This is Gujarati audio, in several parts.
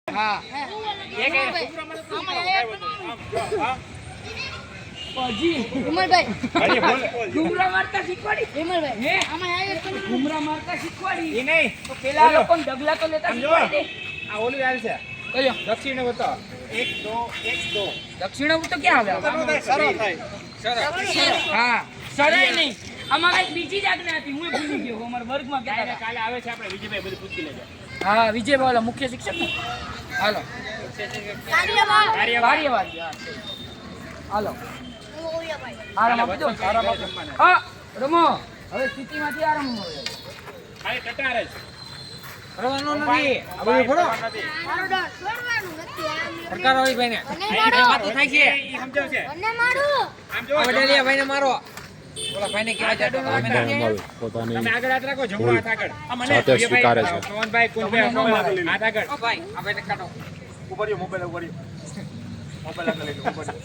હા એક પાજી વિમલભાઈ ઘુમરા મારતા શીખવાડી વિમલભાઈ હે આમાં આયે તો ઘુમરા મારતા શીખવાડી એ નહીં તો પેલા લોકો ડગલા તો લેતા શીખવાડી આ ઓલું આવે છે કયો દક્ષિણ બતાવો 1 2 1 2 દક્ષિણ તો ક્યાં આવે સરળ થાય સરળ હા સરળ નહીં અમાર એક બીજી જ આજ્ઞા હતી હું ભૂલી ગયો અમાર વર્ગમાં કહેતા કાલે આવે છે આપણે વિજયભાઈ બધું પૂછી લેજો હા વિજયભાઈ વાળા મુખ્ય શિક્ષક ને હાલો કાર્યવાહી હાલો આરામ આપજો હા રમો હવે સ્થિતિમાંથી આરામ મળે ખાલી ટટારે જ રવાનો નથી આ બધું ફોડો છોડવાનું નથી સરકાર વાળી ભાઈને એ વાતો થાય છે એ સમજાવ છે મને મારો આમ જો વડેલિયા ભાઈને મારો ઓલા ભાઈને કેવા છે પોતાની તમે આગળ હાથ રાખો જમણો હાથ આગળ આ મને સ્વીકારે છે મોહનભાઈ કુંજભાઈ હાથ આગળ ભાઈ આ ભાઈને કાઢો ઉભર્યો મોબાઈલ ઉભર્યો મોબાઈલ આગળ લઈ લો ઉભર્યો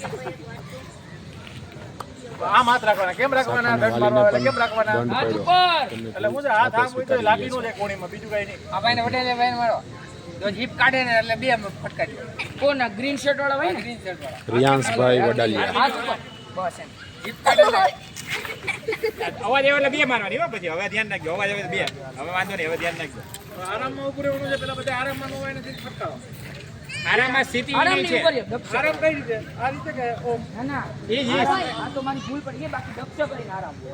આમ હાથ રાખવાના કેમ રાખવાના દંડ મારવા એટલે કેમ રાખવાના હાથ ઉપર એટલે હું હાથ આમ હોય તો લાગી નો લે કોણીમાં બીજું કઈ નહીં આ ભાઈને વડેલે ભાઈને મારો જો જીપ કાઢે ને એટલે બે ફટકારી કોના ગ્રીન શર્ટ વાળા ભાઈ ને ગ્રીન શર્ટ વાળા રિયાંશભાઈ વડાલિયા હાથ ઉપર બસ એમ જીપ કાઢે અવાજ આવે એટલે બે મારવાની હો પછી હવે ધ્યાન રાખજો અવાજ આવે બે હવે વાંધો નહીં હવે ધ્યાન રાખજો આરામમાં ઉભું રહેવાનું છે પેલા બધા આરામમાં નો હોય ને ફટકાવો આરામમાં સ્થિતિ નહીં છે આરામ કઈ રીતે આ રીતે કે ઓમ ના ના એ જ આ તો મારી ભૂલ પડી ગઈ બાકી દક્ષ કરીને આરામ કઈ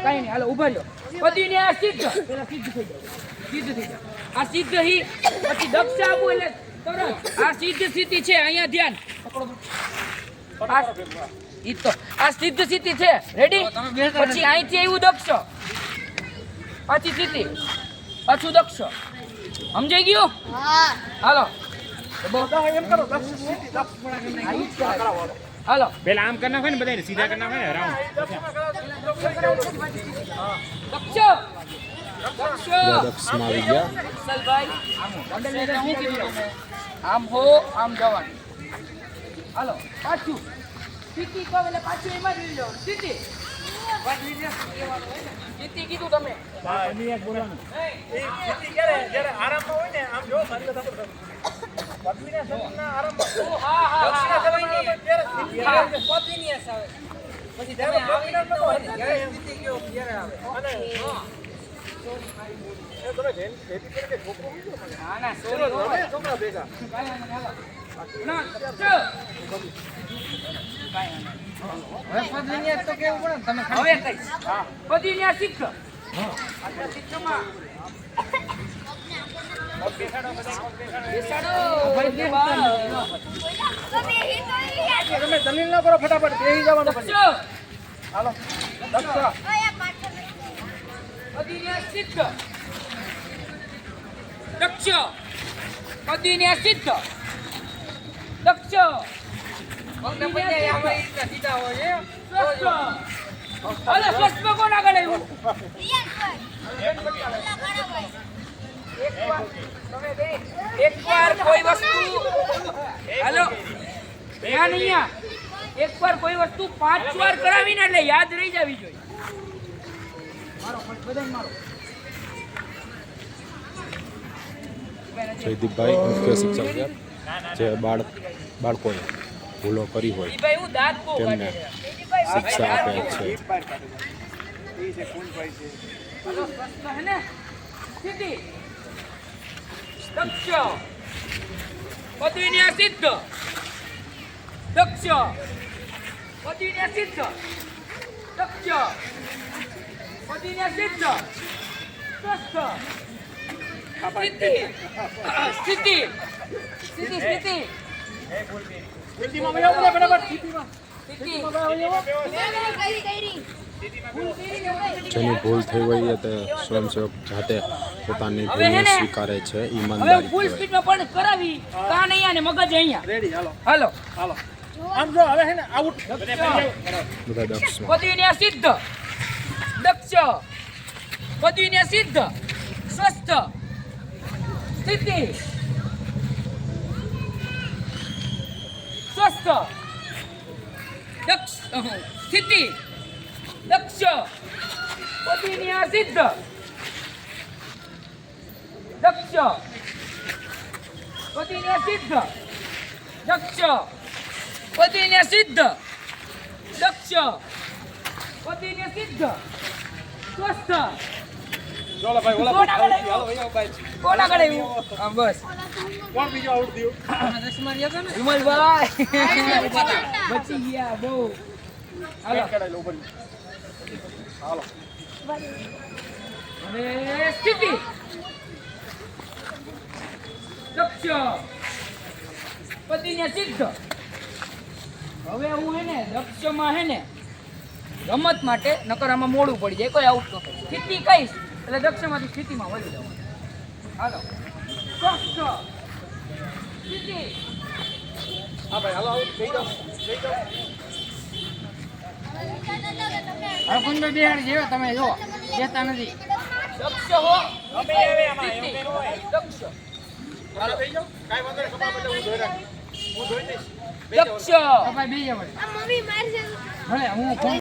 નહીં હાલો ઉભા રહ્યો પતિને આ સિદ્ધ પેલા સિદ્ધ થઈ જાય સિદ્ધ થઈ જાય આ સિદ્ધ હી પછી દક્ષ આપું એટલે તરત આ સિદ્ધ સ્થિતિ છે અહીંયા ધ્યાન પકડો ઈ તો આ સિદ્ધ સ્થિતિ છે રેડી પછી અહીંથી આવ્યું દક્ષ પછી સ્થિતિ પાછું દક્ષ સમજાઈ ગયું હા હાલો એમ કરો હાલો પેલા આમ કરના હોય ને બધાને સીધા કરના હોય ને રાઉન્ડ દક્ષમાં આવી ગયા આમ હો આમ જવાનું હાલો પાછું સ્થિતિ કહો એટલે પાછું એમાં જ લઈ જવાનું સ્થિતિ સ્થિતિ કીધું તમે બોલવાનું એ સ્થિતિ જ્યારે આરામમાં હોય ને આમ જો મારી વાત સાંભળો પત્નીના શરીરના આરામમાં હા હા દક્ષિણા શરીરના આરામમાં ત્યારે સ્થિતિ આવે પત્ની આવે પછી તમે આવી સ્થિતિ કેવો ક્યારે આવે અને હા એ તમે જેથી કરીને કે છોકરો મૂક્યો મને ના ના સોરી છોકરા ભેગા ના હવે પદવીને તો કેવું પડે તમે હવે કહીશ હા પદવીને શીખ હા આ શિક્ષમાં તમે દલીલ ના કરો ફટાફટ બેસી જવાનું પછી હાલો દક્ષ પદવીને શીખ દક્ષ પદવીને શીખ દક્ષ એકવાર કોઈ વસ્તુ હેલો ધ્યાન અહીંયા એકવાર કોઈ વસ્તુ 5 વાર કરાવીને એટલે યાદ રહી જવી જોઈએ મારો બધાને મારો જયદીપભાઈ મુખ્ય શિક્ષક જે બાળકોએ ભૂલો કરી હોય તેમને શિક્ષા આપે છે દક્ષ પદવીને સિદ્ધ દક્ષ પદવીને સિદ્ધ દક્ષ પદવીને સિદ્ધ સ્વસ્થ સ્થિતિ સ્થિતિ સ્થિતિ સ્થિતિ સ્થિતિમાં વયો બોલે બરાબર સ્થિતિમાં જેની ભૂલ થઈ હોય એ તે સ્વયંસેવક જાતે પોતાની હવે ભૂલને હે ને સ્વીકારે છે હવે ઈમાનદારી ફૂલ કહેવાય. સ્પીડમાં પણ કરાવી કાન અહીંયા ને મગજ અહીંયા રેડી હાલો હાલો હાલો આમ જો હવે હે ને આઉટ બધા દક્ષમાં પદવીને સિદ્ધ દક્ષ પદવીને સિદ્ધ સ્વસ્થ સ્થિતિ સ્વસ્થ દક્ષ સ્થિતિ દક્ષ પદવીને સિદ્ધ દક્ષ પતિને સિદ્ધ દક્ષ પતિને સિદ્ધ દક્ષ પતિને સિદ્ધ સ્વસ્થ ચાલો ભાઈ ઓલા કોણ આગળ હાલો અહીંયા ભાઈ કોણ આગળ આવ્યું હા બસ કોણ બીજો આઉટ થયું વિમલભાઈ બચી ગયા બહુ હાલો કડાઈ લો બની હાલો હવે સ્થિતિ દક્ષ પતિને સિદ્ધ હવે હું હે ને દક્ષમાં હે ને રમત માટે નકર આમાં મોડું પડી જાય કોઈ આઉટ ન થાય સ્થિતિ કહીશ એટલે દક્ષમાંથી સ્થિતિમાં વળી જવાનું હાલો દક્ષ સ્થિતિ હા ભાઈ હાલો આઉટ થઈ જાઓ હવે કુંડો બિહાર જેવા તમે જો કહેતા નથી દક્ષ હો અમે આવે આમાં એવું સ્થિતિ. કઈ ન હોય દક્ષ હાલો થઈ જાઓ કાઈ વાંધો નહીં ખબર પડે હું ધોઈ રાખીશ હું ધોઈ દઈશ દક્ષ ભાઈ બે ભલે હું ફોન